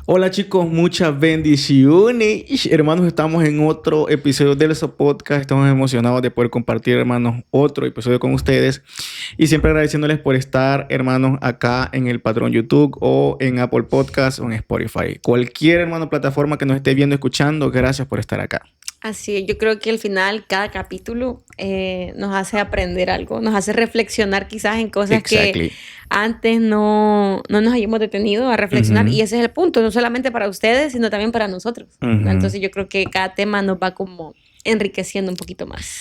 Hola chicos, muchas bendiciones. Hermanos, estamos en otro episodio del Podcast. Estamos emocionados de poder compartir, hermanos, otro episodio con ustedes. Y siempre agradeciéndoles por estar, hermanos, acá en el patrón YouTube o en Apple Podcast o en Spotify. Cualquier, hermano, plataforma que nos esté viendo, escuchando, gracias por estar acá. Así es, yo creo que al final cada capítulo nos hace aprender algo, nos hace reflexionar quizás en cosas que antes no nos hayamos detenido a reflexionar. Y ese es el punto, no solamente para ustedes, sino también para nosotros. Entonces yo creo que cada tema nos va como enriqueciendo un poquito más.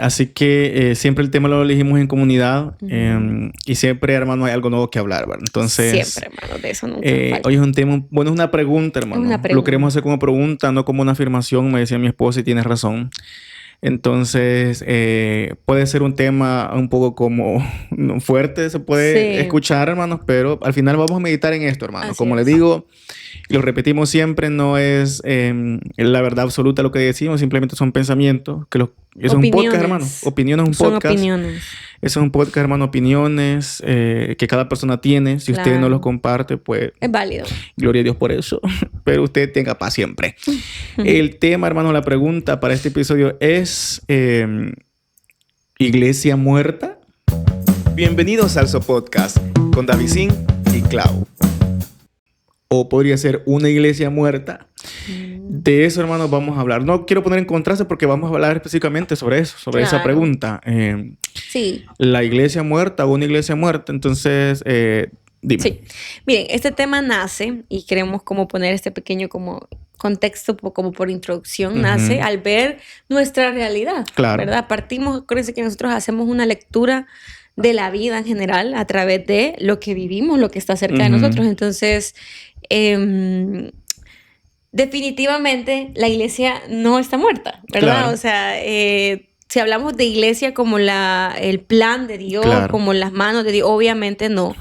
Así que siempre el tema lo elegimos en comunidad y siempre, hermano, hay algo nuevo que hablar, ¿verdad? Entonces, siempre, hermano, de eso nunca falta. Hoy es un tema, bueno, es una pregunta, hermano. Es una pregunta. Lo queremos hacer como pregunta, no como una afirmación, me decía mi esposa y tienes razón. Entonces, puede ser un tema un poco como fuerte, se puede escuchar, hermanos, pero al final vamos a meditar en esto, hermano. Así como es. les digo, y lo repetimos siempre, no es la verdad absoluta lo que decimos, simplemente son pensamientos. Eso es un podcast, hermano. Opiniones es un podcast. Son opiniones. Eso es un podcast, hermano, opiniones que cada persona tiene. Si usted no los comparte, pues... es válido. Gloria a Dios por eso. Pero usted tenga paz siempre. El tema, hermano, la pregunta para este episodio es... ¿Iglesia muerta? Bienvenidos al Podcast con Davidín y Clau. O podría ser una iglesia muerta. De eso, hermanos, vamos a hablar. No quiero poner en contraste porque vamos a hablar específicamente sobre eso, sobre esa pregunta. Sí. La iglesia muerta o una iglesia muerta. Entonces, dime. Sí. Miren, este tema nace y queremos como poner este pequeño como contexto como por introducción, nace al ver nuestra realidad. Claro. ¿Verdad? Partimos, acuérdense que nosotros hacemos una lectura de la vida en general a través de lo que vivimos, lo que está cerca de nosotros. Entonces, definitivamente la iglesia no está muerta, ¿verdad? Claro. O sea, si hablamos de iglesia como el plan de Dios, como las manos de Dios, obviamente no.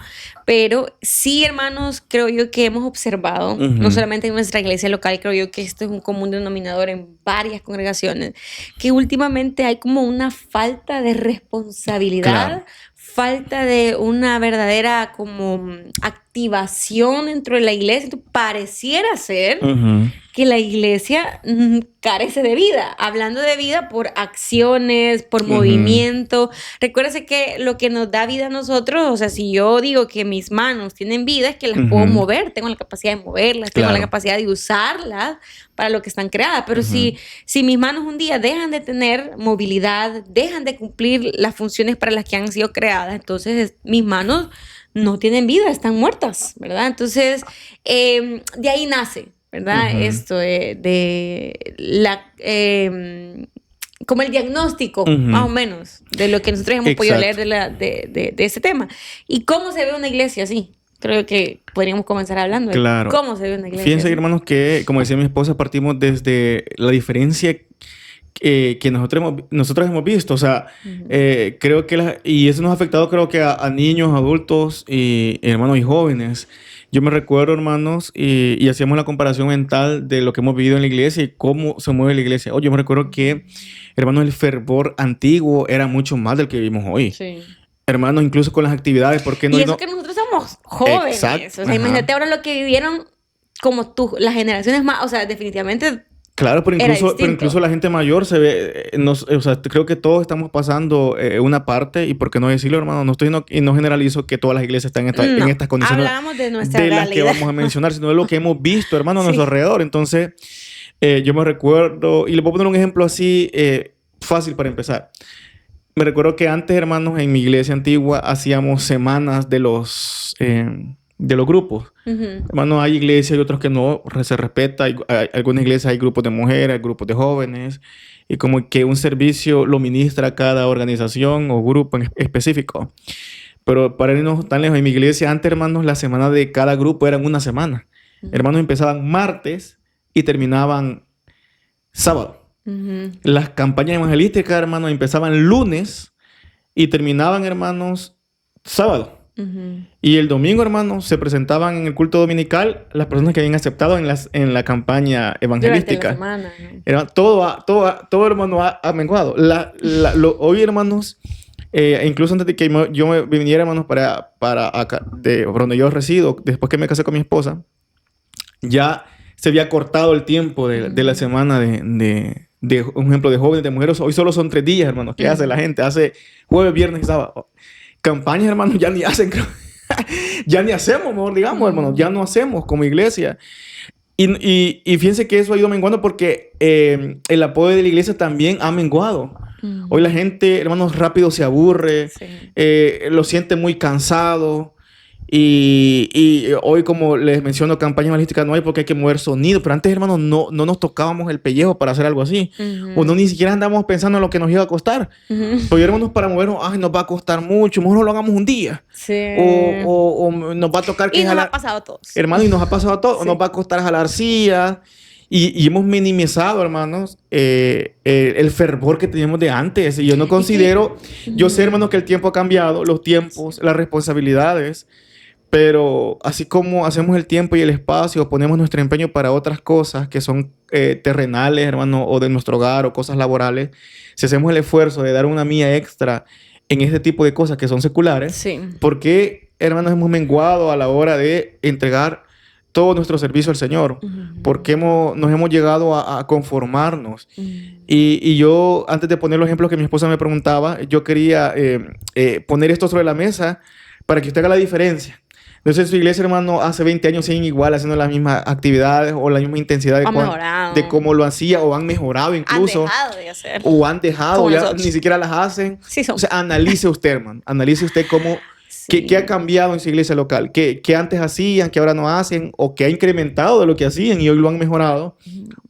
Pero sí, hermanos, creo yo que hemos observado, no solamente en nuestra iglesia local, creo yo que esto es un común denominador en varias congregaciones, que últimamente hay como una falta de responsabilidad, falta de una verdadera como activación dentro de la iglesia. Entonces, pareciera ser que la iglesia carece de vida. Hablando de vida por acciones, por movimiento. Recuérdese que lo que nos da vida a nosotros, o sea, si yo digo que mis manos tienen vida, es que las puedo mover, tengo la capacidad de moverlas, tengo la capacidad de usarlas para lo que están creadas. Pero si mis manos un día dejan de tener movilidad, dejan de cumplir las funciones para las que han sido creadas, entonces mis manos no tienen vida, están muertas, ¿verdad? Entonces, de ahí nace, ¿verdad? Esto de la... como el diagnóstico, más o menos, de lo que nosotros hemos podido leer de este tema. ¿Y cómo se ve una iglesia así? Creo que podríamos comenzar hablando de cómo se ve una iglesia. Fíjense, hermanos, que, como decía mi esposa, partimos desde la diferencia que nosotros hemos visto. O sea, creo que... y eso nos ha afectado, creo que a niños, adultos, y hermanos y jóvenes. Yo me recuerdo, hermanos, y hacíamos la comparación mental de lo que hemos vivido en la iglesia y cómo se mueve la iglesia. Yo me recuerdo que, hermanos, el fervor antiguo era mucho más del que vivimos hoy. Sí. Hermanos, incluso con las actividades, porque no... Y eso que nosotros somos jóvenes. Exacto. O sea, imagínate ahora lo que vivieron como las generaciones más... O sea, definitivamente... Claro, pero incluso la gente mayor se ve... o sea, creo que todos estamos pasando una parte, y por qué no decirlo, hermano, y no generalizo que todas las iglesias están en estas condiciones. Hablamos de nuestra realidad. Las que vamos a mencionar, sino de lo que hemos visto, hermano, a nuestro alrededor. Entonces, yo me recuerdo... Y le puedo poner un ejemplo así fácil para empezar. Me recuerdo que antes, hermanos, en mi iglesia antigua hacíamos semanas de los grupos. Hermanos, hay iglesias y otros que no se respeta. Hay algunas iglesias hay grupos de mujeres, hay grupos de jóvenes. Y como que un servicio lo ministra cada organización o grupo en específico. Pero para irnos tan lejos, en mi iglesia antes, hermanos, la semana de cada grupo eran una semana. Hermanos, empezaban martes y terminaban sábado. Las campañas evangelísticas, hermanos, empezaban lunes y terminaban, hermanos, sábado. Y el domingo, hermanos, se presentaban en el culto dominical las personas que habían aceptado en la campaña evangelística. Durante la semana. Todo, hermano, ha menguado. Hoy, hermanos, incluso antes de que yo me viniera, hermanos, para acá, de donde yo resido, después que me casé con mi esposa, ya se había cortado el tiempo de la semana de un ejemplo, de jóvenes, de mujeres. Hoy solo son 3 días, hermanos. ¿Qué hace la gente? Hace jueves, viernes y sábado. Campañas, hermanos, ya ni hacen. Ya ni hacemos, mejor digamos, hermanos. Ya no hacemos como iglesia. Y fíjense que eso ha ido menguando porque el apoyo de la iglesia también ha menguado. Hoy la gente, hermanos, rápido se aburre, lo siente muy cansado. Y hoy, como les menciono, campañas evangelísticas no hay porque hay que mover sonido. Pero antes, hermanos, no nos tocábamos el pellejo para hacer algo así. O no ni siquiera andábamos pensando en lo que nos iba a costar. Hoy, hermanos, para movernos, nos va a costar mucho. Mejor no lo hagamos un día. O nos va a tocar que y nos ha pasado a todos. Hermano, y nos ha pasado a todos. O nos va a costar jalar sillas. Y hemos minimizado, hermanos, el fervor que teníamos de antes. Y yo no considero... Yo sé, hermanos, que el tiempo ha cambiado. Los tiempos, las responsabilidades... Pero así como hacemos el tiempo y el espacio, ponemos nuestro empeño para otras cosas que son terrenales, hermano, o de nuestro hogar, o cosas laborales, si hacemos el esfuerzo de dar una milla extra en este tipo de cosas que son seculares, ¿por qué, hermanos, hemos menguado a la hora de entregar todo nuestro servicio al Señor? ¿Por qué nos hemos llegado a conformarnos? Y yo, antes de poner los ejemplos que mi esposa me preguntaba, yo quería poner esto sobre la mesa para que usted haga la diferencia. No sé, su iglesia, hermano, hace 20 años siguen igual haciendo las mismas actividades o la misma intensidad de cómo lo hacía, o han mejorado incluso. Han dejado de hacer. O han dejado, ya ni siquiera las hacen. O sea, analice usted, hermano. Analice usted cómo... ¿Qué ha cambiado en su iglesia local? ¿Qué antes hacían, que ahora no hacen? ¿O qué ha incrementado de lo que hacían y hoy lo han mejorado?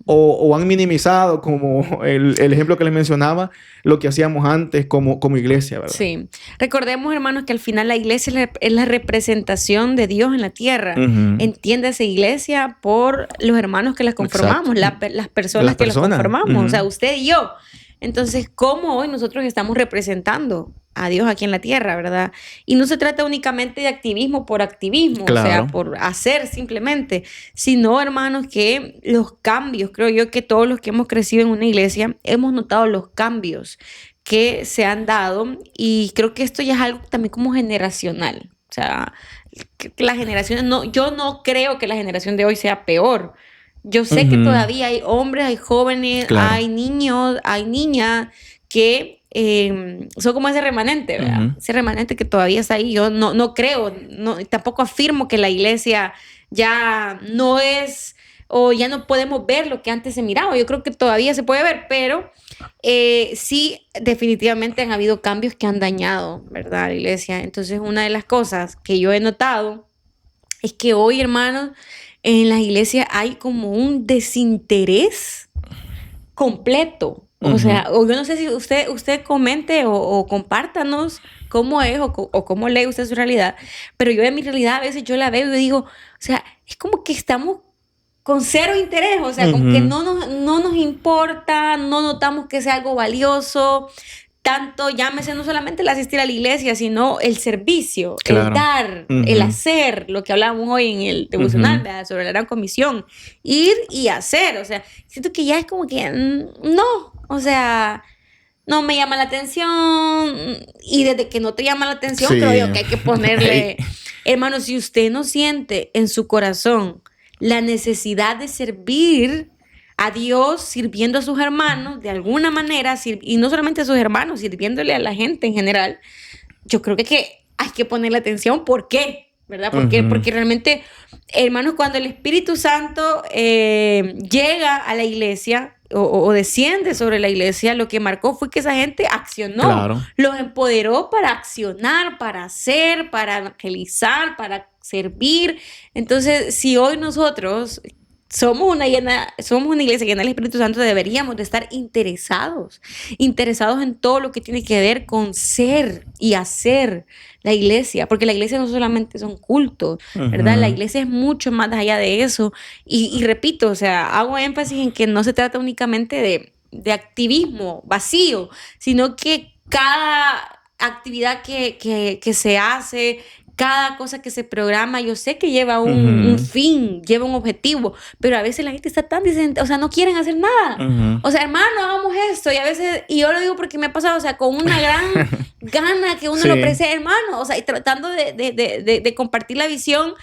¿O han minimizado, como el ejemplo que les mencionaba, lo que hacíamos antes como iglesia, ¿verdad? Sí. Recordemos, hermanos, que al final la iglesia es la representación de Dios en la tierra. Entiéndase iglesia por los hermanos que las conformamos, las personas que las conformamos. O sea, usted y yo. Entonces, ¿cómo hoy nosotros estamos representando a Dios aquí en la tierra, verdad? Y no se trata únicamente de activismo por activismo, o sea, por hacer simplemente, sino, hermanos, que los cambios, creo yo que todos los que hemos crecido en una iglesia hemos notado los cambios que se han dado, y creo que esto ya es algo también como generacional. O sea, las generaciones, yo no creo que la generación de hoy sea peor. Yo sé que todavía hay hombres, hay jóvenes, hay niños, hay niñas que son como ese remanente, ¿verdad? Ese remanente que todavía está ahí. Yo no creo, tampoco afirmo que la iglesia ya no es, o ya no podemos ver lo que antes se miraba. Yo creo que todavía se puede ver, pero sí, definitivamente han habido cambios que han dañado, ¿verdad, la iglesia? Entonces, una de las cosas que yo he notado es que hoy, hermanos, en las iglesias hay como un desinterés completo. O sea, o yo no sé si usted comente o compártanos cómo es o cómo lee usted su realidad, pero yo en mi realidad a veces yo la veo y digo, o sea, es como que estamos con cero interés, o sea, como que no nos importa, no notamos que sea algo valioso. Tanto, llámese no solamente el asistir a la iglesia, sino el servicio, el dar, el hacer, lo que hablábamos hoy en el devocional, ¿verdad? Sobre la gran comisión. Ir y hacer, o sea, siento que ya es como que no, o sea, no me llama la atención. Y desde que no te llama la atención, creo yo que hay que ponerle... Hermano, si usted no siente en su corazón la necesidad de servir a Dios, sirviendo a sus hermanos de alguna manera, y no solamente a sus hermanos, sirviéndole a la gente en general, yo creo que hay que ponerle atención. ¿Por qué? ¿Verdad? Porque realmente, hermanos, cuando el Espíritu Santo llega a la iglesia o desciende sobre la iglesia, lo que marcó fue que esa gente accionó, los empoderó para accionar, para hacer, para evangelizar, para servir. Entonces, si hoy nosotros somos una iglesia llena del Espíritu Santo, deberíamos de estar interesados en todo lo que tiene que ver con ser y hacer la iglesia, porque la iglesia no solamente son cultos, ¿verdad? La iglesia es mucho más allá de eso, y repito, o sea, hago énfasis en que no se trata únicamente de activismo vacío, sino que cada actividad que se hace, cada cosa que se programa, yo sé que lleva un fin, lleva un objetivo, pero a veces la gente está tan decente, o sea, no quieren hacer nada. O sea, hermano, hagamos esto, y a veces, y yo lo digo porque me ha pasado, o sea, con una gran gana que uno lo presenta, hermano, o sea, y tratando de compartir la visión,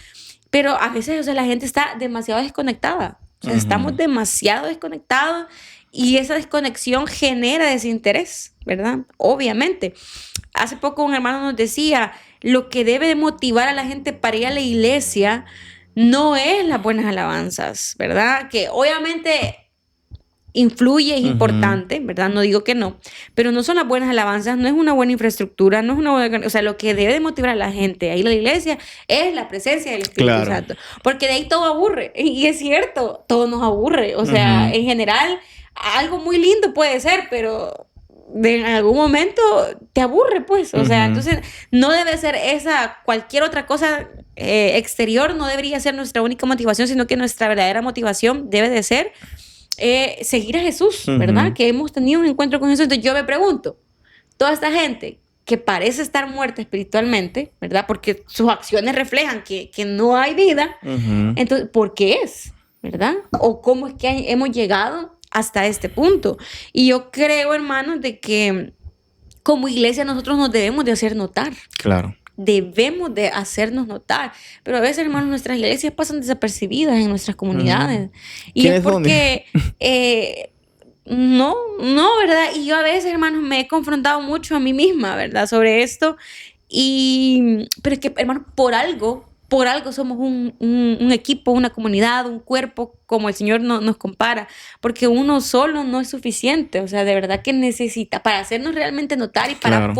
pero a veces, o sea, la gente está demasiado desconectada. O sea, estamos demasiado desconectados y esa desconexión genera desinterés, ¿verdad? Obviamente. Hace poco un hermano nos decía, lo que debe de motivar a la gente para ir a la iglesia no es las buenas alabanzas, ¿verdad? Que obviamente influye, es importante, ¿verdad? No digo que no, pero no son las buenas alabanzas, no es una buena infraestructura, no es una buena... O sea, lo que debe de motivar a la gente a ir a la iglesia es la presencia del Espíritu Santo. Porque de ahí todo aburre. Y es cierto, todo nos aburre. O sea, en general, algo muy lindo puede ser, pero en algún momento te aburre, pues. O sea, entonces no debe ser esa, cualquier otra cosa exterior no debería ser nuestra única motivación, sino que nuestra verdadera motivación debe de ser seguir a Jesús, ¿verdad? Que hemos tenido un encuentro con Jesús. Entonces yo me pregunto, toda esta gente que parece estar muerta espiritualmente, ¿verdad? Porque sus acciones reflejan que no hay vida. Entonces, ¿por qué es? ¿Verdad? ¿O cómo es que hemos llegado hasta este punto? Y yo creo, hermanos, de que como iglesia nosotros nos debemos de hacer notar. Claro. Debemos de hacernos notar. Pero a veces, hermanos, nuestras iglesias pasan desapercibidas en nuestras comunidades. Y es porque... no, ¿verdad? Y yo a veces, hermanos, me he confrontado mucho a mí misma, ¿verdad? Sobre esto. Pero es que, hermanos, por algo somos un equipo, una comunidad, un cuerpo, como el Señor nos compara, porque uno solo no es suficiente. O sea, de verdad que necesita, para hacernos realmente notar y para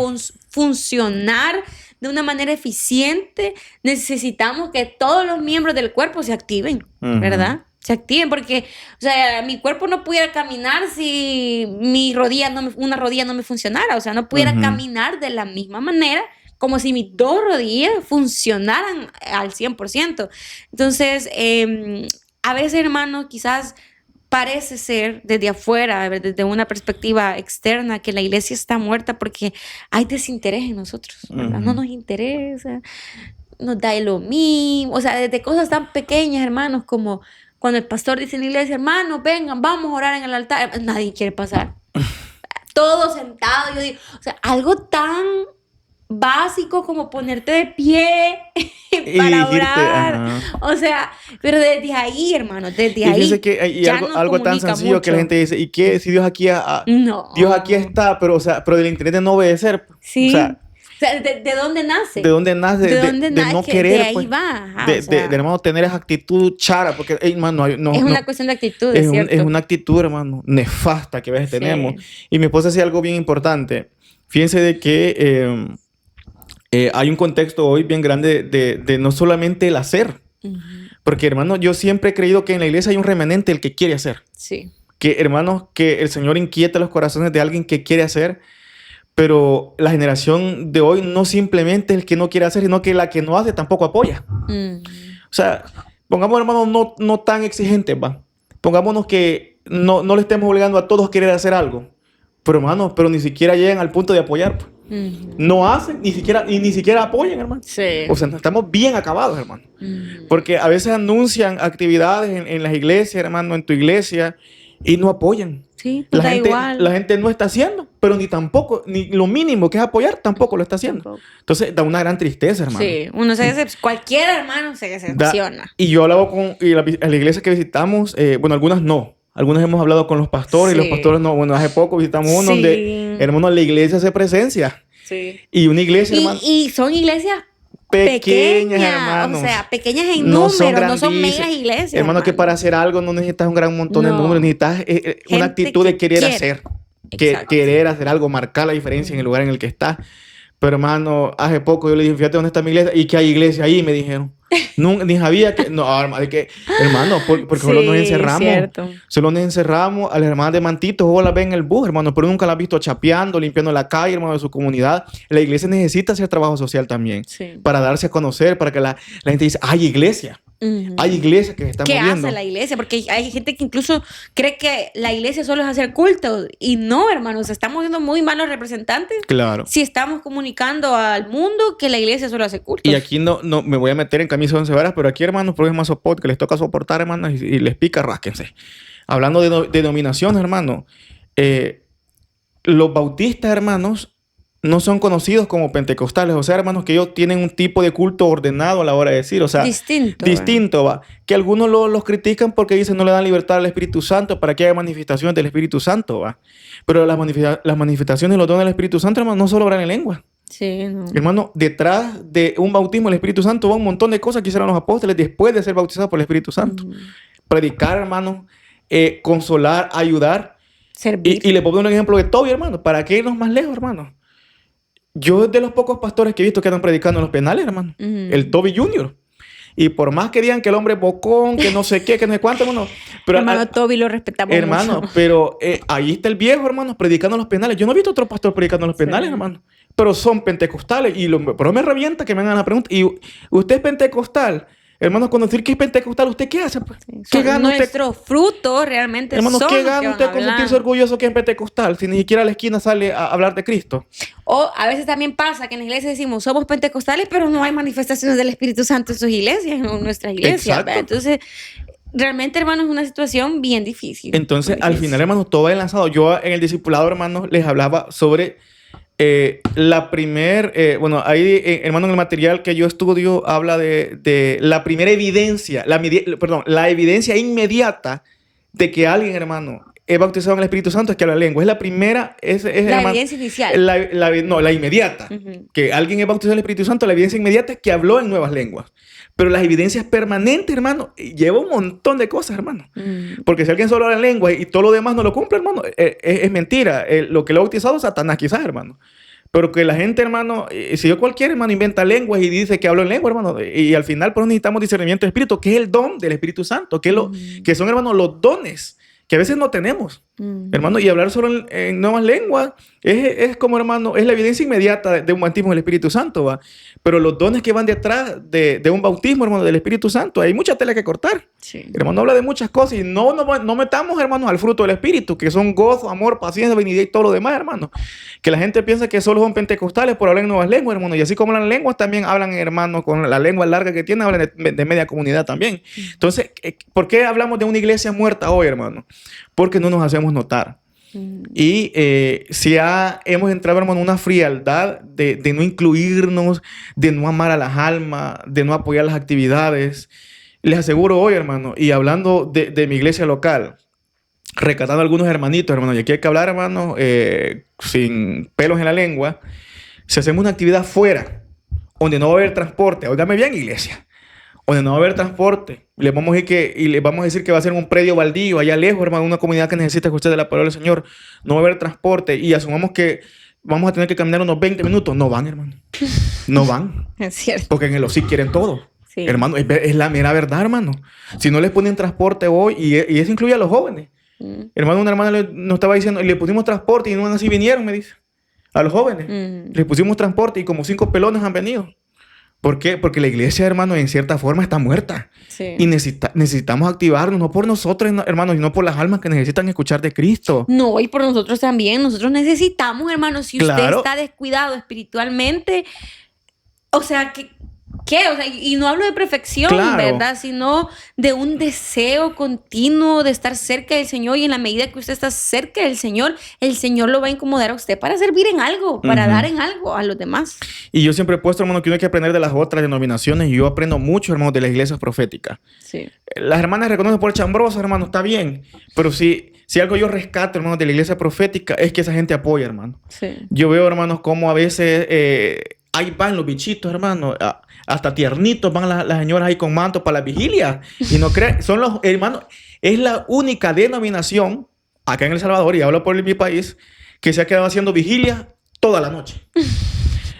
funcionar de una manera eficiente, necesitamos que todos los miembros del cuerpo se activen, ¿verdad? Se activen, porque, o sea, mi cuerpo no pudiera caminar si una rodilla no me funcionara. O sea, no pudiera caminar de la misma manera como si mis dos rodillas funcionaran al 100%. Entonces, a veces, hermano, quizás parece ser desde afuera, desde una perspectiva externa, que la iglesia está muerta porque hay desinterés en nosotros, ¿verdad? No nos interesa, nos da lo mismo. O sea, desde cosas tan pequeñas, hermanos, como cuando el pastor dice en la iglesia, hermanos, vengan, vamos a orar en el altar. Nadie quiere pasar. Todos sentados. Yo digo, o sea, algo tan básico como ponerte de pie para orar. O sea, pero desde ahí, hermano, desde ahí. Fíjense que hay algo tan sencillo mucho. Que la gente dice, ¿y qué? Si Dios aquí Dios aquí está, pero, o sea, pero del interés de no obedecer. Sí. O sea, ¿de dónde nace? ¿De dónde nace? De no querer. De ahí pues, va. De hermano, tener esa actitud chara. Porque, hermano, es una cuestión de actitud, es cierto. Es una actitud, hermano, nefasta que a veces tenemos. Y mi esposa decía algo bien importante. Fíjense de que hay un contexto hoy bien grande de no solamente el hacer. Porque, hermano, yo siempre he creído que en la iglesia hay un remanente, el que quiere hacer. Sí. Que, hermanos, que el Señor inquieta los corazones de alguien que quiere hacer. Pero la generación de hoy no simplemente es el que no quiere hacer, sino que la que no hace tampoco apoya. O sea, pongamos, hermanos, no tan exigentes, ¿va? Pongámonos que no le estemos obligando a todos a querer hacer algo. Pero, hermanos, ni siquiera llegan al punto de apoyar. Pues. No hacen, ni siquiera apoyan, hermano. Sí. O sea, estamos bien acabados, hermano. Porque a veces anuncian actividades en las iglesias, hermano, en tu iglesia, y no apoyan. Sí, pues igual. La gente no está haciendo, pero ni lo mínimo que es apoyar, tampoco lo está haciendo. Entonces, da una gran tristeza, hermano. Sí, uno se decepciona. Cualquier hermano se decepciona. Y yo hablaba con la iglesia que visitamos, bueno, algunas no. Algunas hemos hablado con los pastores y los pastores no. Bueno, hace poco visitamos uno donde, hermano, la iglesia hace presencia. Sí. Y una iglesia, hermano. Y son iglesias pequeñas, hermano. O sea, pequeñas en número, no son megas iglesias. Hermano, que para hacer algo no necesitas un gran montón de números, necesitas una actitud de querer hacer. Querer hacer algo, marcar la diferencia en el lugar en el que estás. Pero, hermano, hace poco yo le dije, fíjate dónde está mi iglesia. ¿Y qué hay iglesia ahí? Me dijeron. Ni sabía que... No, hermano, porque solo nos encerramos. Cierto. Solo nos encerramos. A las hermanas de Mantitos, o las ven en el bus, hermano, pero nunca las has visto chapeando, limpiando la calle, hermano, de su comunidad. La iglesia necesita hacer trabajo social también. Sí. Para darse a conocer, para que la gente dice, hay iglesia. Hay iglesias que se están moviendo. ¿Qué hace la iglesia? Porque hay gente que incluso cree que la iglesia solo es hacer culto. Y no, hermanos, estamos siendo muy malos representantes. Claro. Si estamos comunicando al mundo que la iglesia solo hace culto. Y aquí no me voy a meter en camisa de once varas, pero aquí, hermanos, próximo soporte que les toca soportar, hermanos, y les pica, rásquense. Hablando de denominaciones, hermanos, los bautistas, hermanos, no son conocidos como pentecostales. O sea, hermanos, que ellos tienen un tipo de culto ordenado a la hora de decir. O sea, distinto, va. Que algunos los critican porque dicen no le dan libertad al Espíritu Santo para que haya manifestaciones del Espíritu Santo, va. Pero las manifestaciones de los dones del Espíritu Santo, hermano, no solo obran en lengua. Sí, no. Hermano, detrás de un bautismo del Espíritu Santo va un montón de cosas que hicieron los apóstoles después de ser bautizados por el Espíritu Santo. Predicar, hermano, consolar, ayudar. Servir. Y le pongo un ejemplo de Toby, hermano. ¿Para qué irnos más lejos, hermano? Yo de los pocos pastores que he visto que andan predicando en los penales, hermano. El Toby Jr. Y por más que digan que el hombre es bocón, que no sé qué, que no sé cuánto, hermano. Pero hermano Toby lo respetamos hermano, mucho. pero ahí está el viejo, hermano, predicando en los penales. Yo no he visto otro pastor predicando en los penales, hermano. Pero son pentecostales. Pero me revienta que me hagan la pregunta. ¿Y usted es pentecostal? Hermano, cuando decir que es pentecostal, ¿usted qué hace? Pues? ¿Qué gana nuestros frutos realmente hermano, son ¿qué gana usted con sentirse orgulloso que es pentecostal? Si ni siquiera a la esquina sale a hablar de Cristo. O a veces también pasa que en la iglesia decimos, somos pentecostales, pero no hay manifestaciones del Espíritu Santo en sus iglesias, en nuestras iglesias. Entonces, realmente, hermano, es una situación bien difícil. Entonces, al final, hermano, todo va enlazado. Yo en el discipulado, hermano, les hablaba sobre... bueno, ahí, hermano, en el material que yo estudio habla de la primera evidencia, la evidencia inmediata de que alguien, hermano, es bautizado en el Espíritu Santo es que habla lengua. Es la primera, es la hermano, evidencia inicial. La inmediata. Que alguien es bautizado en el Espíritu Santo, la evidencia inmediata es que habló en nuevas lenguas. Pero las evidencias permanentes, hermano, lleva un montón de cosas, hermano. Porque si alguien solo habla en lengua y todo lo demás no lo cumple, hermano, es mentira. Lo que lo ha bautizado es Satanás, quizás, hermano. Pero que la gente, hermano, si yo cualquier, hermano, inventa lenguas y dice que hablo en lengua, hermano, y al final pues necesitamos discernimiento de espíritu, que es el don del Espíritu Santo, que son, hermano, los dones que a veces no tenemos, hermano, y hablar solo en nuevas lenguas es como, hermano, es la evidencia inmediata de un bautismo del Espíritu Santo, ¿va? Pero los dones que van detrás de un bautismo, hermano, del Espíritu Santo, hay mucha tela que cortar. Sí. Hermano, habla de muchas cosas y no metamos, hermanos, al fruto del Espíritu, que son gozo, amor, paciencia, benignidad y todo lo demás, hermano. Que la gente piensa que solo son pentecostales por hablar en nuevas lenguas, hermano, y así como las lenguas también hablan, hermano, con la lengua larga que tienen, hablan de media comunidad también. Entonces, ¿por qué hablamos de una iglesia muerta hoy, hermano? Porque no nos hacemos notar. Y si hemos entrado, hermano, en una frialdad de no incluirnos, de no amar a las almas, de no apoyar las actividades. Les aseguro hoy, hermano, y hablando de mi iglesia local, rescatando a algunos hermanitos, hermano, y aquí hay que hablar, hermano, sin pelos en la lengua, si hacemos una actividad fuera, donde no va a haber transporte, óigame bien, iglesia, donde no va a haber transporte, les vamos a decir que va a ser un predio baldío allá lejos, hermano, una comunidad que necesita escuchar de la palabra del Señor, no va a haber transporte y asumamos que vamos a tener que caminar unos 20 minutos, no van, hermano, no van. Es cierto. Porque en el OSI quieren todo. Sí. Hermano, es la mera verdad, hermano. Si no les ponen transporte hoy, y eso incluye a los jóvenes. Hermano, una hermana nos estaba diciendo, le pusimos transporte y no así vinieron, me dice. A los jóvenes. Les pusimos transporte y como 5 pelones han venido. ¿Por qué? Porque la iglesia, hermano, en cierta forma está muerta. Sí. Y necesitamos activarnos, no por nosotros, hermanos, sino por las almas que necesitan escuchar de Cristo. No, y por nosotros también. Nosotros necesitamos, hermanos, si usted está descuidado espiritualmente, o sea, ¿qué? O sea, y no hablo de perfección, ¿verdad? Sino de un deseo continuo de estar cerca del Señor, y en la medida que usted está cerca del Señor, el Señor lo va a incomodar a usted para servir en algo, para dar en algo a los demás. Y yo siempre he puesto, hermano, que uno hay que aprender de las otras denominaciones, y yo aprendo mucho, hermano, de las iglesias proféticas. Sí. Las hermanas reconocen por chambrosa, hermano, está bien, pero si algo yo rescato, hermano, de la iglesia profética, es que esa gente apoya, hermano. Sí. Yo veo, hermanos, cómo a veces ahí van los bichitos, hermano, hasta tiernitos van las señoras ahí con mantos para la vigilia. Y no creen, son los hermanos, es la única denominación acá en El Salvador, y hablo por mi país, que se ha quedado haciendo vigilia toda la noche.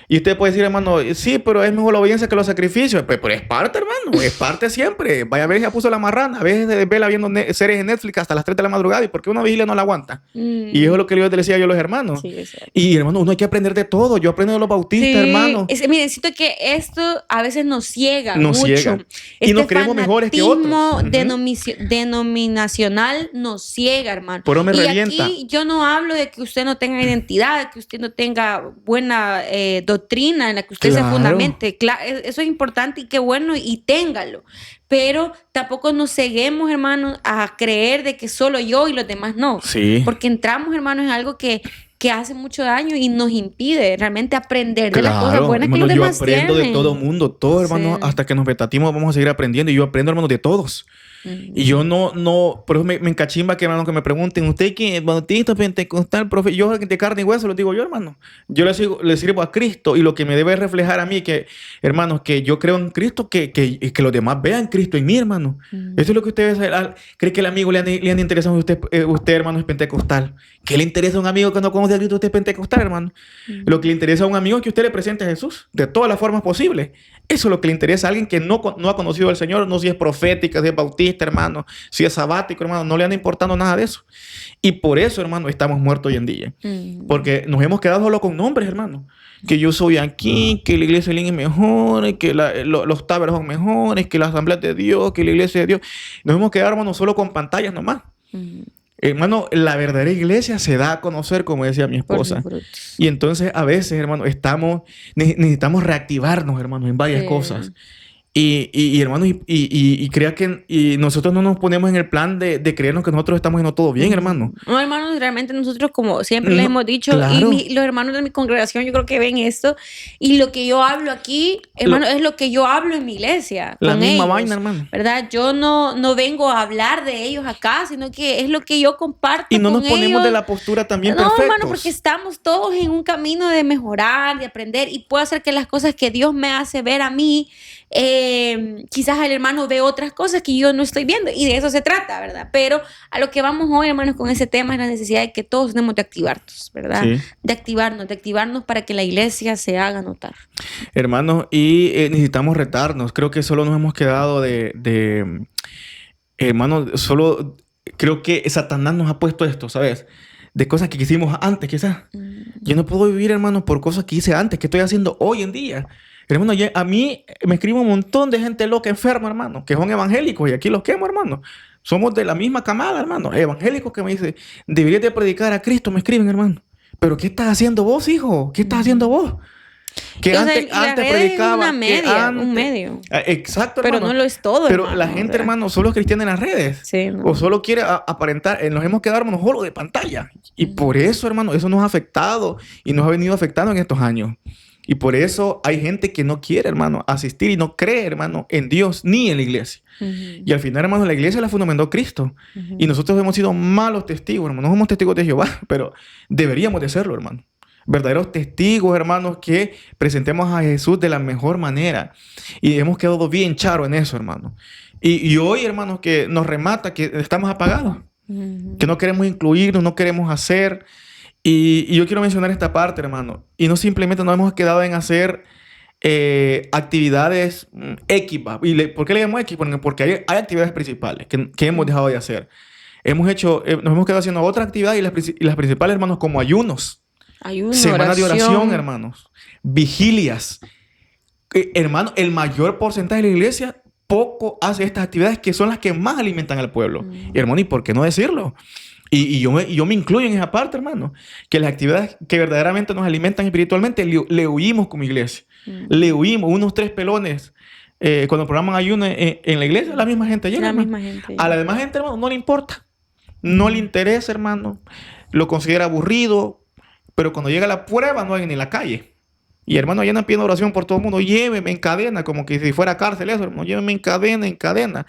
Y usted puede decir, hermano, sí, pero es mejor la obediencia que los sacrificios. Pero es parte, hermano, es parte siempre. Vaya a ver, ya puso la marrana. A veces vela viendo series en Netflix hasta las 3 de la madrugada. ¿Y por qué una vigilia no la aguanta? Y eso es lo que yo les decía yo a los hermanos. Sí, y, hermano, uno hay que aprender de todo. Yo aprendo de los bautistas, hermano. Miren, siento que esto a veces nos ciega mucho. Y nos creemos mejores que otros. Denominacional nos ciega, hermano. Pero me revienta. Aquí yo no hablo de que usted no tenga identidad, de que usted no tenga buena doctrina en la que usted se fundamente. Eso es importante y qué bueno, y téngalo. Pero tampoco nos ceguemos, hermanos, a creer de que solo yo y los demás no. Sí. Porque entramos, hermanos, en algo que que hace mucho daño y nos impide realmente aprender de las cosas buenas hermano, que los demás yo aprendo tienen. de todo mundo. Todo, hermano, hasta que nos betatimos vamos a seguir aprendiendo. Y yo aprendo, hermano, de todos. Y yo no, por eso me encachimba que, hermano, que me pregunten, ¿usted quién es bautista, pentecostal, profe? Yo de carne y hueso, lo digo yo, hermano. Yo le sirvo a Cristo y lo que me debe reflejar a mí, que, hermanos, que yo creo en Cristo, que los demás vean Cristo en mí, hermano. Eso es lo que ustedes cree que el amigo le han interesado a usted, hermano, es pentecostal. ¿Qué le interesa a un amigo que no conoce a Cristo? Usted es pentecostal, hermano. Lo que le interesa a un amigo es que usted le presente a Jesús de todas las formas posibles. Eso es lo que le interesa a alguien que no ha conocido al Señor, no si es profética, si es bautista, hermano, si es sabático, hermano, no le anda importando nada de eso. Y por eso, hermano, estamos muertos hoy en día. Porque nos hemos quedado solo con nombres, hermano. Que yo soy aquí, que la iglesia de Lin es mejor, que los tabernos son mejores, que la asamblea de Dios, que la iglesia de Dios. Nos hemos quedado, hermano, solo con pantallas nomás. Hermano, la verdadera iglesia se da a conocer, como decía mi esposa. Y entonces, a veces, hermano, necesitamos reactivarnos, hermano, en varias cosas. Y hermano, crea que nosotros no nos ponemos en el plan de creernos que nosotros estamos haciendo todo bien, hermano. No, hermanos, realmente nosotros, como siempre les hemos dicho, claro. Y los hermanos de mi congregación, yo creo que ven esto. Y lo que yo hablo aquí, hermano, es lo que yo hablo en mi iglesia. La misma ellos, vaina, hermano. ¿Verdad? Yo no vengo a hablar de ellos acá, sino que es lo que yo comparto. Y no con nos ponemos de la postura también perfectos. No, hermano, porque estamos todos en un camino de mejorar, de aprender. Y puedo hacer que las cosas que Dios me hace ver a mí, quizás el hermano ve otras cosas que yo no estoy viendo, y de eso se trata, ¿verdad? Pero a lo que vamos hoy, hermanos, con ese tema es la necesidad de que todos tenemos de activarnos, ¿verdad? Sí. De activarnos para que la iglesia se haga notar. Hermanos, y necesitamos retarnos. Creo que solo nos hemos quedado hermanos, solo creo que Satanás nos ha puesto esto, ¿sabes? De cosas que hicimos antes, quizás. Yo no puedo vivir, hermanos, por cosas que hice antes, que estoy haciendo hoy en día. Hermano, a mí me escribe un montón de gente loca, enferma, hermano, que son evangélicos, y aquí los quemo, hermano. Somos de la misma camada, hermano. Evangélicos que me dicen, deberías de predicar a Cristo, me escriben, hermano. Pero ¿qué estás haciendo vos, hijo? ¿Qué estás haciendo vos? Que antes predicaba. Un medio. Exacto, hermano. Pero no lo es todo, pero hermano, la gente, hermano, solo es cristiana en las redes. Sí, no. O solo quiere aparentar. Nos hemos quedado, hermano, solo de pantalla. Y por eso, hermano, eso nos ha afectado y nos ha venido afectando en estos años. Y por eso hay gente que no quiere, hermano, asistir y no cree, hermano, en Dios ni en la iglesia. Y al final, hermano, la iglesia la fundamentó Cristo. Y nosotros hemos sido malos testigos, hermano. No somos testigos de Jehová, pero deberíamos de serlo, hermano. Verdaderos testigos, hermanos, que presentemos a Jesús de la mejor manera. Y hemos quedado bien charos en eso, hermano. Y hoy, hermanos, que nos remata que estamos apagados. Que no queremos incluirnos, no queremos hacer. Y yo quiero mencionar esta parte, hermano. Y no simplemente nos hemos quedado en hacer actividades X. ¿Por qué le llamamos X? Porque hay actividades principales que hemos dejado de hacer. Nos hemos quedado haciendo otras actividades y las principales, hermanos, como ayunos. Semanas de oración, hermanos. Vigilias. Hermano, el mayor porcentaje de la iglesia poco hace estas actividades que son las que más alimentan al pueblo. Y, hermano, ¿y por qué no decirlo? Y yo me incluyo en esa parte, hermano. Que las actividades que verdaderamente nos alimentan espiritualmente, le huimos como iglesia. Le huimos unos 3 pelones. Cuando programan ayuno en la iglesia, la misma gente llega. A la demás gente, hermano, no le importa. No le interesa, hermano. Lo considera aburrido. Pero cuando llega la prueba, no hay ni en la calle. Y, hermano, llenan pidiendo oración por todo el mundo. Lléveme en cadena, como que si fuera cárcel eso, hermano. Lléveme en cadena.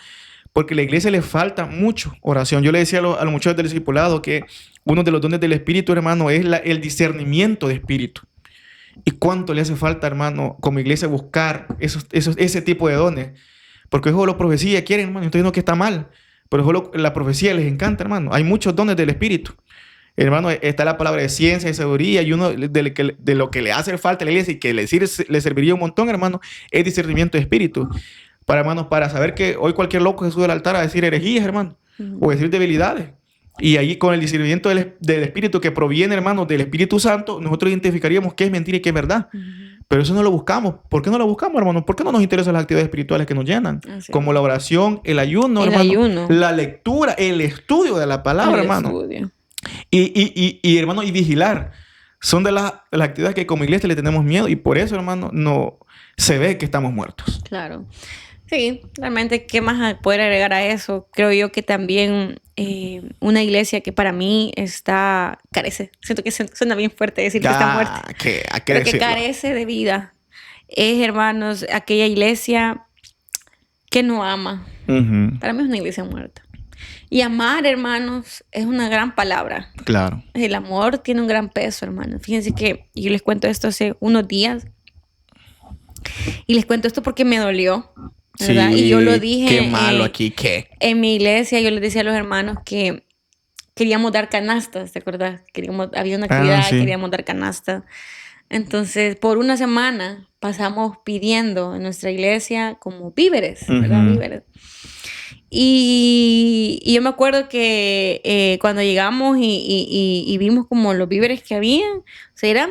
Porque a la iglesia le falta mucho oración. Yo le decía a los muchachos del discipulado que uno de los dones del Espíritu, hermano, es el discernimiento de espíritu. ¿Y cuánto le hace falta, hermano, como iglesia buscar ese tipo de dones? Porque eso la profecía quieren, hermano. Estoy diciendo que está mal. Pero eso la profecía les encanta, hermano. Hay muchos dones del Espíritu. Hermano, está la palabra de ciencia y sabiduría, y uno de lo que le hace falta a la iglesia y que le serviría un montón, hermano, es discernimiento de espíritu. Para saber que hoy cualquier loco se sube al altar a decir herejías, hermano, o decir debilidades. Y ahí con el discernimiento del espíritu que proviene, hermano, del Espíritu Santo, nosotros identificaríamos qué es mentira y qué es verdad. Pero eso no lo buscamos. ¿Por qué no lo buscamos, hermano? ¿Por qué no nos interesan las actividades espirituales que nos llenan? Como la oración, el ayuno, hermano, la lectura, el estudio de la palabra, hermano. Y, hermano, y vigilar. Son de las actividades que como iglesia le tenemos miedo. Y por eso, hermano, no se ve que estamos muertos. Claro. Sí, realmente, ¿qué más poder agregar a eso? Creo yo que también una iglesia que para mí carece, siento que suena bien fuerte decir que está muerta, hay que pero que decirlo. carece de vida. Es, hermanos, aquella iglesia que no ama. Para mí es una iglesia muerta. Y amar, hermanos, es una gran palabra. Claro. El amor tiene un gran peso, hermanos. Fíjense que yo les cuento esto hace unos días. Y les cuento esto porque me dolió, ¿verdad? Sí, y yo lo dije. Qué malo aquí, ¿qué? En mi iglesia yo les decía a los hermanos que queríamos dar canastas, ¿te acuerdas? Había una actividad y queríamos dar canastas. Entonces, por una semana pasamos pidiendo en nuestra iglesia como víveres, ¿verdad? Víveres. Y yo me acuerdo que cuando llegamos y vimos como los víveres que habían, o sea, eran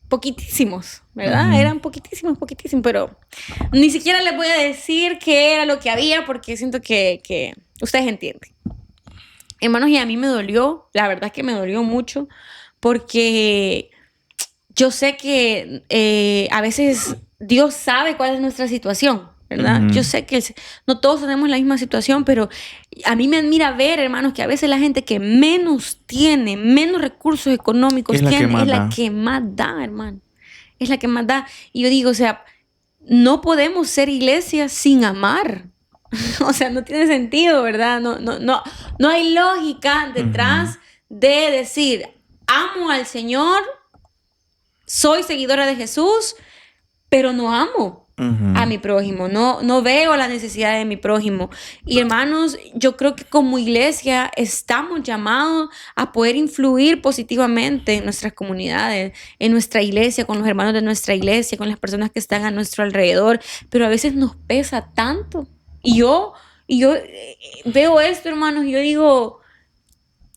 poquitísimos, ¿verdad? Eran poquitísimos, pero ni siquiera les voy a decir qué era lo que había porque siento que ustedes entienden. Hermanos, y a mí me dolió, la verdad es que me dolió mucho porque yo sé que a veces Dios sabe cuál es nuestra situación, ¿verdad? Yo sé que no todos tenemos la misma situación, pero a mí me admira ver, hermanos, que a veces la gente que menos tiene, menos recursos económicos tiene, es la que más da, hermano. Es la que más da. Y yo digo, o sea, no podemos ser iglesia sin amar. O sea, no tiene sentido, ¿verdad? No hay lógica detrás de decir, amo al Señor, soy seguidora de Jesús, pero no amo a mi prójimo, no veo la necesidad de mi prójimo. Y hermanos, yo creo que como iglesia estamos llamados a poder influir positivamente en nuestras comunidades, en nuestra iglesia, con los hermanos de nuestra iglesia, con las personas que están a nuestro alrededor, pero a veces nos pesa tanto. Y yo veo esto, hermanos, y yo digo,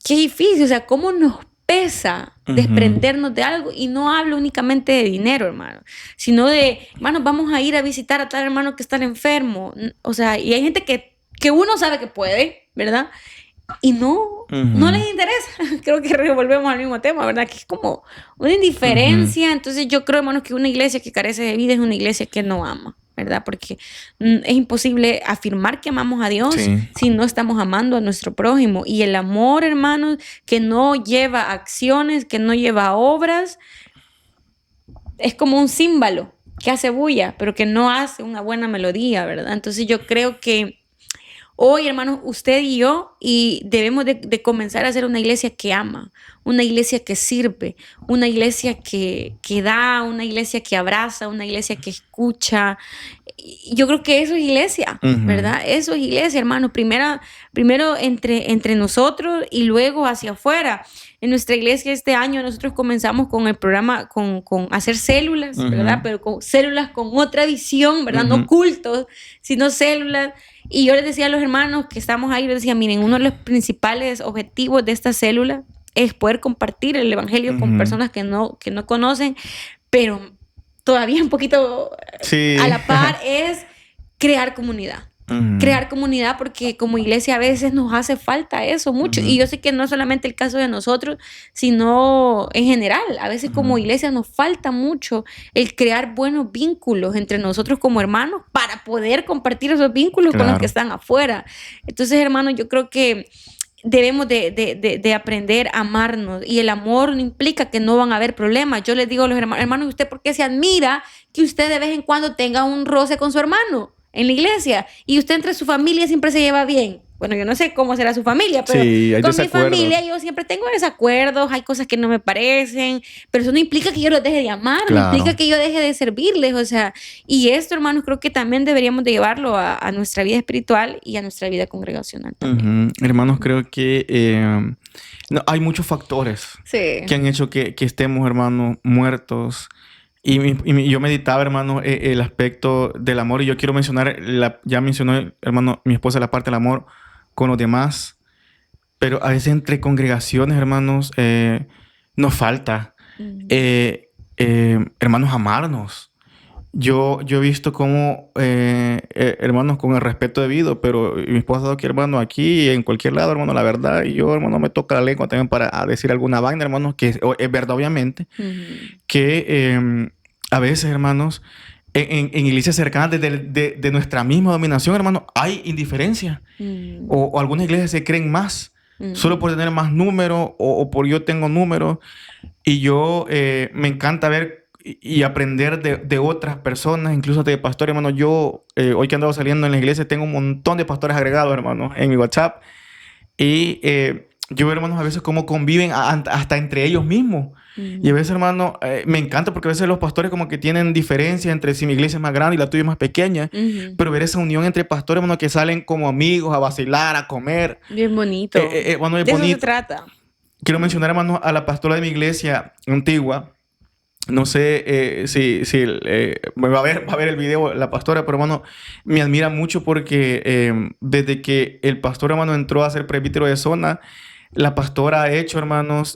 qué difícil, o sea, cómo nos pesa desprendernos de algo. Y no hablo únicamente de dinero, hermano, sino de, hermanos, vamos a ir a visitar a tal hermano que está enfermo. O sea, y hay gente que uno sabe que puede, ¿verdad? Y no les interesa. Creo que volvemos al mismo tema, ¿verdad? Que es como una indiferencia. Entonces yo creo, hermanos, que una iglesia que carece de vida es una iglesia que no ama, ¿verdad? Porque es imposible afirmar que amamos a Dios si no estamos amando a nuestro prójimo. Y el amor, hermanos, que no lleva acciones, que no lleva obras, es como un címbalo que hace bulla, pero que no hace una buena melodía, ¿verdad? Entonces yo creo que hoy, hermanos, usted y yo, y debemos de comenzar a ser una iglesia que ama, una iglesia que sirve, una iglesia que da, una iglesia que abraza, una iglesia que escucha. Yo creo que eso es iglesia, ¿verdad? Eso es iglesia, hermanos. Primero entre nosotros y luego hacia afuera. En nuestra iglesia este año nosotros comenzamos con el programa, con hacer células, ¿verdad? Pero con células con otra visión, ¿verdad? No cultos, sino células. Y yo les decía a los hermanos que estamos ahí, les decía, miren, uno de los principales objetivos de esta célula es poder compartir el evangelio con personas que no conocen, pero todavía un poquito a la par es crear comunidad. Crear comunidad, porque como iglesia a veces nos hace falta eso mucho. Y yo sé que no es solamente el caso de nosotros, sino en general. A veces como iglesia nos falta mucho el crear buenos vínculos entre nosotros como hermanos para poder compartir esos vínculos con los que están afuera. Entonces, hermanos, yo creo que debemos de aprender a amarnos. Y el amor no implica que no van a haber problemas. Yo les digo a los hermanos, ¿usted por qué se admira que usted de vez en cuando tenga un roce con su hermano en la iglesia? Y usted entre su familia siempre se lleva bien. Bueno, yo no sé cómo será su familia, pero con mi familia yo siempre tengo desacuerdos, hay cosas que no me parecen, pero eso no implica que yo los deje de amar, no implica que yo deje de servirles, o sea, y esto, hermanos, creo que también deberíamos de llevarlo a nuestra vida espiritual y a nuestra vida congregacional también. Hermanos, creo que hay muchos factores que han hecho que estemos, hermanos, muertos. Y yo meditaba, hermano, el aspecto del amor. Y yo quiero mencionar, ya mencionó, hermano, mi esposa, la parte del amor con los demás. Pero a veces entre congregaciones, hermanos, nos falta, hermanos, amarnos. Yo he visto cómo, hermanos, con el respeto debido, pero mi esposa ha dado aquí, hermano, aquí, en cualquier lado, hermano, la verdad. Y yo, hermano, me toca la lengua también para decir alguna vaina, hermanos, que es verdad, obviamente. Que a veces, hermanos, en iglesias cercanas de nuestra misma dominación, hermano, hay indiferencia. O algunas iglesias se creen más, solo por tener más números o por yo tengo números. Y yo me encanta ver y aprender de otras personas, incluso de pastores, hermano. Yo, hoy que ando saliendo en la iglesia, tengo un montón de pastores agregados, hermano, en mi WhatsApp. Y yo veo, hermanos, a veces cómo conviven hasta entre ellos mismos. Y a veces, hermano, me encanta porque a veces los pastores como que tienen diferencias entre si mi iglesia es más grande y la tuya es más pequeña. Pero ver esa unión entre pastores, hermano, que salen como amigos a vacilar, a comer. Bien bonito. Bueno, es de bonito. eso se trata. Quiero mencionar, hermano, a la pastora de mi iglesia antigua. No sé si va a ver el video la pastora, pero hermano, me admira mucho porque desde que el pastor, hermano, entró a ser presbítero de zona, la pastora ha hecho, hermanos,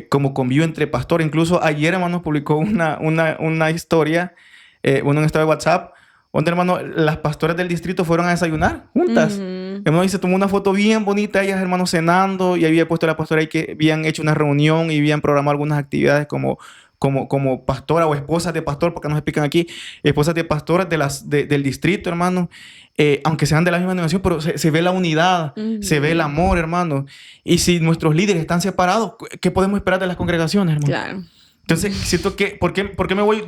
como convivio entre pastores. Incluso ayer, hermanos, publicó una historia, un estado de WhatsApp, donde, hermano, las pastoras del distrito fueron a desayunar juntas. Hermano, y se tomó una foto bien bonita, ellas, hermanos, cenando, y había puesto la pastora ahí que habían hecho una reunión y habían programado algunas actividades como pastora o esposas de pastor, porque nos explican aquí, esposas de pastoras del distrito, hermano, aunque sean de la misma denominación, pero se ve la unidad, se ve el amor, hermano. Y si nuestros líderes están separados, ¿qué podemos esperar de las congregaciones, hermano? Claro. Entonces, siento que, ¿por qué me voy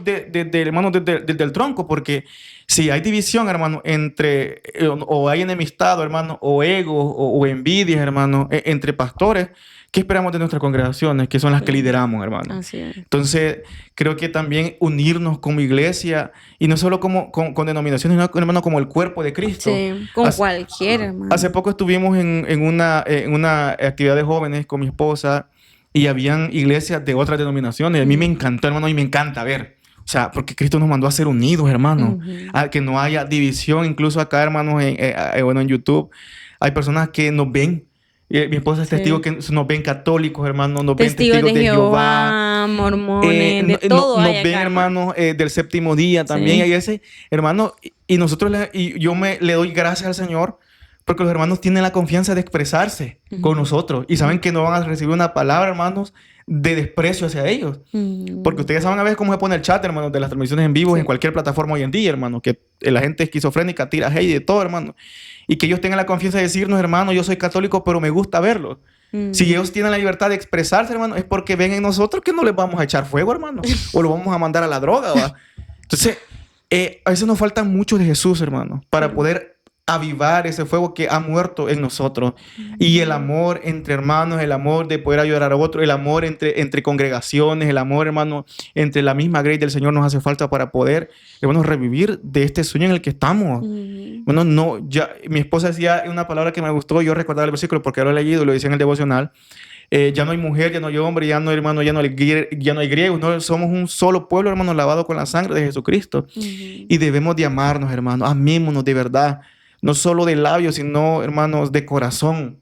hermano, desde el tronco? Porque si hay división, hermano, entre, o hay enemistad, hermano, o ego, o envidia, hermano, entre pastores, ¿qué esperamos de nuestras congregaciones? Que son las que lideramos, hermano. Así es. Entonces, creo que también unirnos como iglesia, y no solo con denominaciones, sino, hermano, como el cuerpo de Cristo. Sí, con cualquiera, hermano. Hace poco estuvimos en una actividad de jóvenes con mi esposa, y habían iglesias de otras denominaciones. A mí me encantó, hermano, y me encanta ver. O sea, porque Cristo nos mandó a ser unidos, hermano. A que no haya división. Incluso acá, hermanos, en YouTube, hay personas que nos ven. Mi esposa es testigo que nos ven católicos, hermano. Nos ven testigos de Jehová. Mormones, de todo nos ven, hermanos, del séptimo día también. Sí. Hay ese, hermano, y nosotros, yo le doy gracias al Señor, porque los hermanos tienen la confianza de expresarse con nosotros. Y saben que no van a recibir una palabra, hermanos, de desprecio hacia ellos. Porque ustedes saben a veces cómo se pone el chat, hermanos, de las transmisiones en vivo en cualquier plataforma hoy en día, hermano. Que la gente esquizofrénica tira hate de todo, hermano. Y que ellos tengan la confianza de decirnos, hermano, yo soy católico, pero me gusta verlo. Si ellos tienen la libertad de expresarse, hermano, es porque ven en nosotros que no les vamos a echar fuego, hermano. O lo vamos a mandar a la droga, ¿va? Entonces, a veces nos falta mucho de Jesús, hermano, para poder avivar ese fuego que ha muerto en nosotros. Y el amor entre hermanos, el amor de poder ayudar a otro, el amor entre congregaciones, el amor, hermano, entre la misma gracia del Señor nos hace falta para poder, hermanos, revivir de este sueño en el que estamos. Bueno, no, ya, mi esposa decía una palabra que me gustó, yo recordaba el versículo porque lo he leído, lo decía en el devocional. Ya no hay mujer, ya no hay hombre, ya no hay hermano, ya no hay griego, no, somos un solo pueblo, hermano, lavado con la sangre de Jesucristo. Y debemos de amarnos, hermano, amémonos de verdad. No solo de labios, sino, hermanos, de corazón.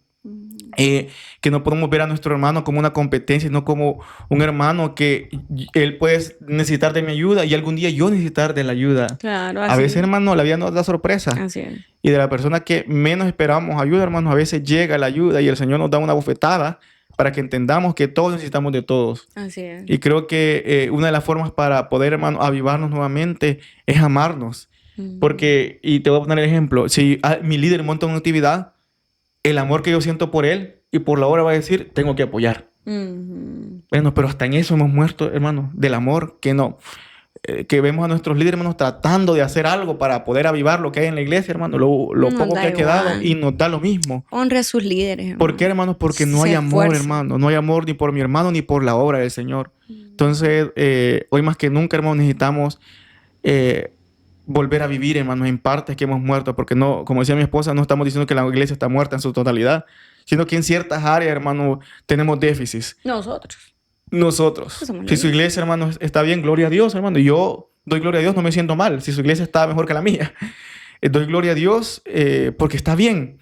Que no podemos ver a nuestro hermano como una competencia, sino como un hermano que él puede necesitar de mi ayuda y algún día yo necesitar de la ayuda. Claro, a veces, hermano, la vida nos da sorpresa. Así es. Y de la persona que menos esperamos ayuda, hermanos, a veces llega la ayuda y el Señor nos da una bofetada para que entendamos que todos necesitamos de todos. Así es. Y creo que una de las formas para poder, hermano, avivarnos nuevamente es amarnos. Porque, y te voy a poner el ejemplo, si mi líder monta una actividad, el amor que yo siento por él y por la obra va a decir, tengo que apoyar. Bueno, pero hasta en eso hemos muerto, hermano, del amor que no, que vemos a nuestros líderes, hermanos, tratando de hacer algo para poder avivar lo que hay en la iglesia, hermano, lo poco que ha quedado, y nos da lo mismo. Honre a sus líderes, hermano. ¿Por qué, hermanos? Porque no hay amor, hermano. No hay amor ni por mi hermano ni por la obra del Señor. Entonces, hoy más que nunca, hermanos, necesitamos volver a vivir, hermanos, en partes que hemos muerto, porque no, como decía mi esposa, no estamos diciendo que la iglesia está muerta en su totalidad, sino que en ciertas áreas, hermanos, tenemos déficits. Nosotros. Si su iglesia, hermanos, está bien, gloria a Dios, hermano. Y yo doy gloria a Dios, no me siento mal. Si su iglesia está mejor que la mía, doy gloria a Dios porque está bien.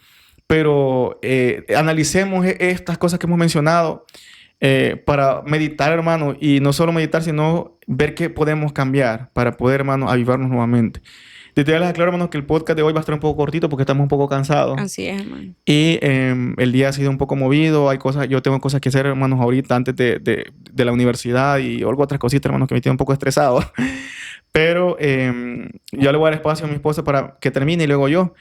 Pero analicemos estas cosas que hemos mencionado para meditar, hermano, y no solo meditar, sino ver qué podemos cambiar para poder, hermano, avivarnos nuevamente. Desde ya les aclaro, hermanos, que el podcast de hoy va a estar un poco cortito porque estamos un poco cansados. Así es, hermano. Y el día ha sido un poco movido. Yo tengo cosas que hacer, hermanos, ahorita antes de la universidad y otras cositas, hermanos, que me tienen un poco estresado. Pero ya le voy a dar espacio a mi esposa para que termine y luego yo.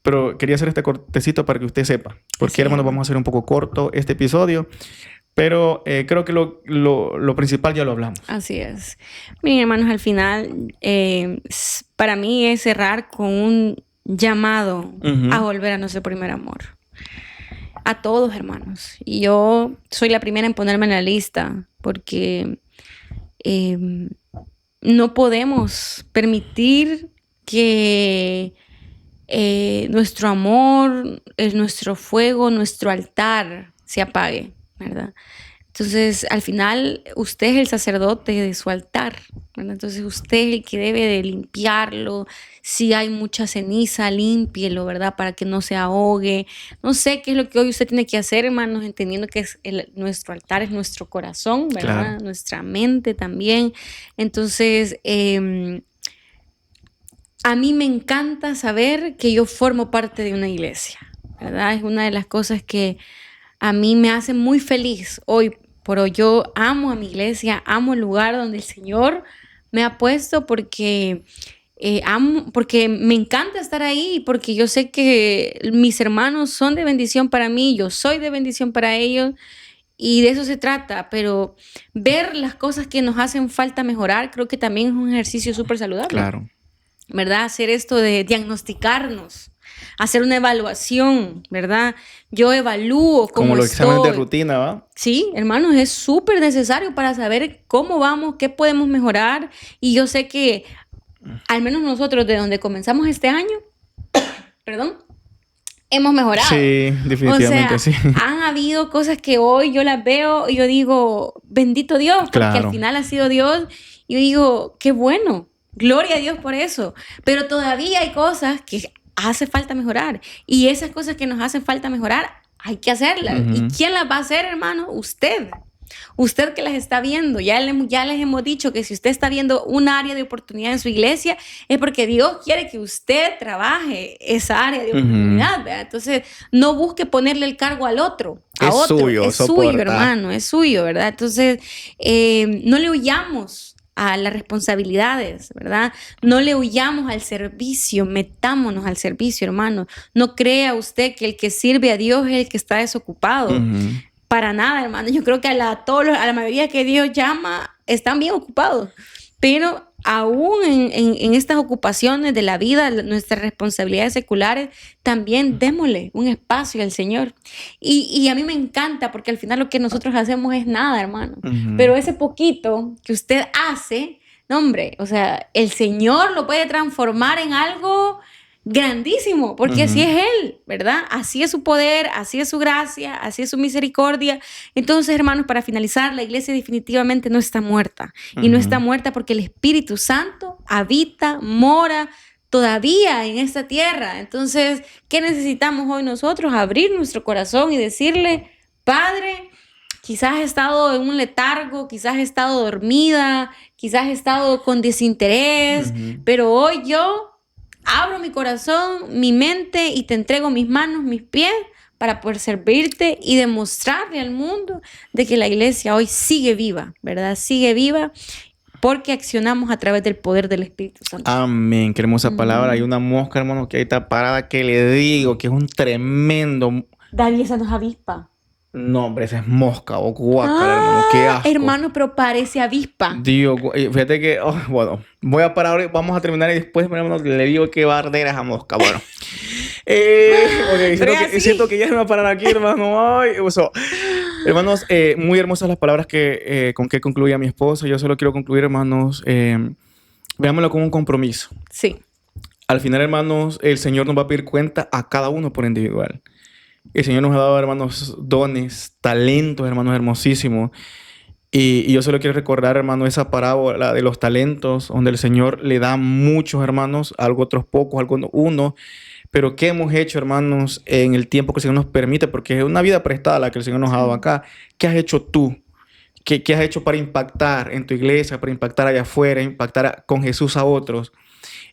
Pero quería hacer este cortecito para que usted sepa. Porque, hermanos, vamos a hacer un poco corto este episodio. Pero creo que lo principal ya lo hablamos. Así es. Miren, hermanos, al final, para mí es cerrar con un llamado a volver a nuestro primer amor. A todos, hermanos. Y yo soy la primera en ponerme en la lista porque no podemos permitir que nuestro amor, nuestro fuego, nuestro altar se apague, ¿verdad? Entonces, al final, usted es el sacerdote de su altar, ¿verdad? Entonces, usted es el que debe de limpiarlo. Si hay mucha ceniza, límpielo, ¿verdad? Para que no se ahogue. No sé qué es lo que hoy usted tiene que hacer, hermanos, entendiendo que nuestro altar es nuestro corazón, ¿verdad? Claro. Nuestra mente también. Entonces, a mí me encanta saber que yo formo parte de una iglesia, ¿verdad? Es una de las cosas que a mí me hace muy feliz hoy. Pero yo amo a mi iglesia, amo el lugar donde el Señor me ha puesto porque porque me encanta estar ahí, porque yo sé que mis hermanos son de bendición para mí, yo soy de bendición para ellos y de eso se trata. Pero ver las cosas que nos hacen falta mejorar creo que también es un ejercicio súper saludable. Claro. ¿Verdad? Hacer esto de diagnosticarnos. Hacer una evaluación, ¿verdad? Yo evalúo cómo como los estoy. exámenes de rutina, ¿va? Sí, hermanos, es súper necesario para saber cómo vamos, qué podemos mejorar. Y yo sé que, al menos nosotros, de donde comenzamos este año, perdón, hemos mejorado. Sí, definitivamente, o sea, sí. Han habido cosas que hoy yo las veo y yo digo, bendito Dios, porque Claro. al final ha sido Dios. Y yo digo, qué bueno, gloria a Dios por eso. Pero todavía hay cosas que hace falta mejorar. Y esas cosas que nos hacen falta mejorar, hay que hacerlas. ¿Y quién las va a hacer, hermano? Usted. Usted que las está viendo. Ya les hemos dicho que si usted está viendo un área de oportunidad en su iglesia, es porque Dios quiere que usted trabaje esa área de oportunidad, ¿verdad? Entonces, no busque ponerle el cargo al otro. Es suyo, es suyo, hermano. Es suyo, ¿verdad? Entonces, no le huyamos a las responsabilidades, ¿verdad? No le huyamos al servicio, metámonos al servicio, hermano. No crea usted que el que sirve a Dios es el que está desocupado. Para nada, hermano. Yo creo que a la mayoría que Dios llama están bien ocupados. Pero aún en estas ocupaciones de la vida, nuestras responsabilidades seculares, también démosle un espacio al Señor. Y a mí me encanta porque al final lo que nosotros hacemos es nada, hermano. Pero ese poquito que usted hace, no, hombre, o sea, el Señor lo puede transformar en algo grandísimo, porque así es Él, ¿verdad? Así es su poder, así es su gracia, así es su misericordia. Entonces, hermanos, para finalizar, la iglesia definitivamente no está muerta. Y no está muerta porque el Espíritu Santo habita, mora todavía en esta tierra. Entonces, ¿qué necesitamos hoy nosotros? Abrir nuestro corazón y decirle, Padre, quizás he estado en un letargo, quizás he estado dormida, quizás he estado con desinterés, pero hoy yo abro mi corazón, mi mente y te entrego mis manos, mis pies para poder servirte y demostrarle al mundo de que la iglesia hoy sigue viva, ¿verdad? Sigue viva porque accionamos a través del poder del Espíritu Santo. Amén. Qué hermosa palabra. Hay una mosca, hermano, que ahí está parada que le digo que es un tremendo... David, esa no es avispa. No, hombre, esa es mosca o guácala, hermano. Qué asco. Hermano, pero parece avispa. Dios, fíjate que... bueno, voy a parar, vamos a terminar y después, hermano, le digo que va a arder esa mosca. Bueno. Siento que ya se me va a parar aquí, hermano. Ay, hermanos, muy hermosas las palabras con que concluía mi esposa. Yo solo quiero concluir, hermanos, veámoslo como un compromiso. Sí. Al final, hermanos, el Señor nos va a pedir cuenta a cada uno por individual. El Señor nos ha dado, hermanos, dones, talentos, hermanos, hermosísimos. Y yo solo quiero recordar, hermano, esa parábola de los talentos, donde el Señor le da a muchos, hermanos, algo otros pocos, algunos uno. Pero ¿qué hemos hecho, hermanos, en el tiempo que el Señor nos permite? Porque es una vida prestada la que el Señor nos ha dado acá. ¿Qué has hecho tú? ¿Qué has hecho para impactar en tu iglesia, para impactar allá afuera, impactar con Jesús a otros?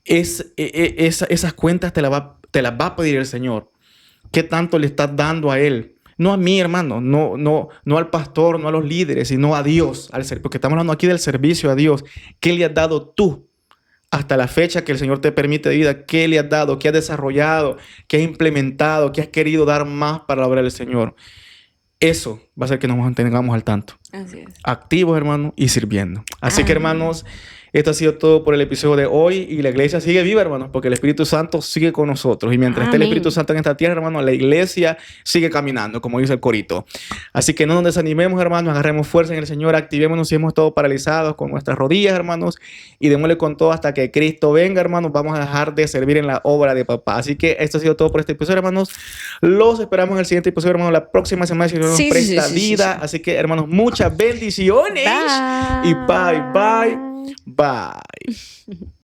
esas cuentas te las va a pedir el Señor. ¿Qué tanto le estás dando a Él? No a mí, hermano, no al pastor, no a los líderes, sino a Dios, porque estamos hablando aquí del servicio a Dios. ¿Qué le has dado tú hasta la fecha que el Señor te permite de vida? ¿Qué le has dado? ¿Qué has desarrollado? ¿Qué has implementado? ¿Qué has querido dar más para la obra del Señor? Eso va a hacer que nos mantengamos al tanto. Así es. Activos, hermanos, y sirviendo. Así que, hermanos, esto ha sido todo por el episodio de hoy. Y la iglesia sigue viva, hermanos, porque el Espíritu Santo sigue con nosotros. Y mientras esté el Espíritu Santo en esta tierra, hermanos, la iglesia sigue caminando, como dice el corito. Así que no nos desanimemos, hermanos. Agarremos fuerza en el Señor. Activémonos si hemos estado paralizados con nuestras rodillas, hermanos. Y démosle con todo hasta que Cristo venga, hermanos. Vamos a dejar de servir en la obra de papá. Así que esto ha sido todo por este episodio, hermanos. Los esperamos en el siguiente episodio, hermanos, la próxima semana, si Dios nos presta vida. Así que, hermanos, muchas bendiciones. Bye. Y bye.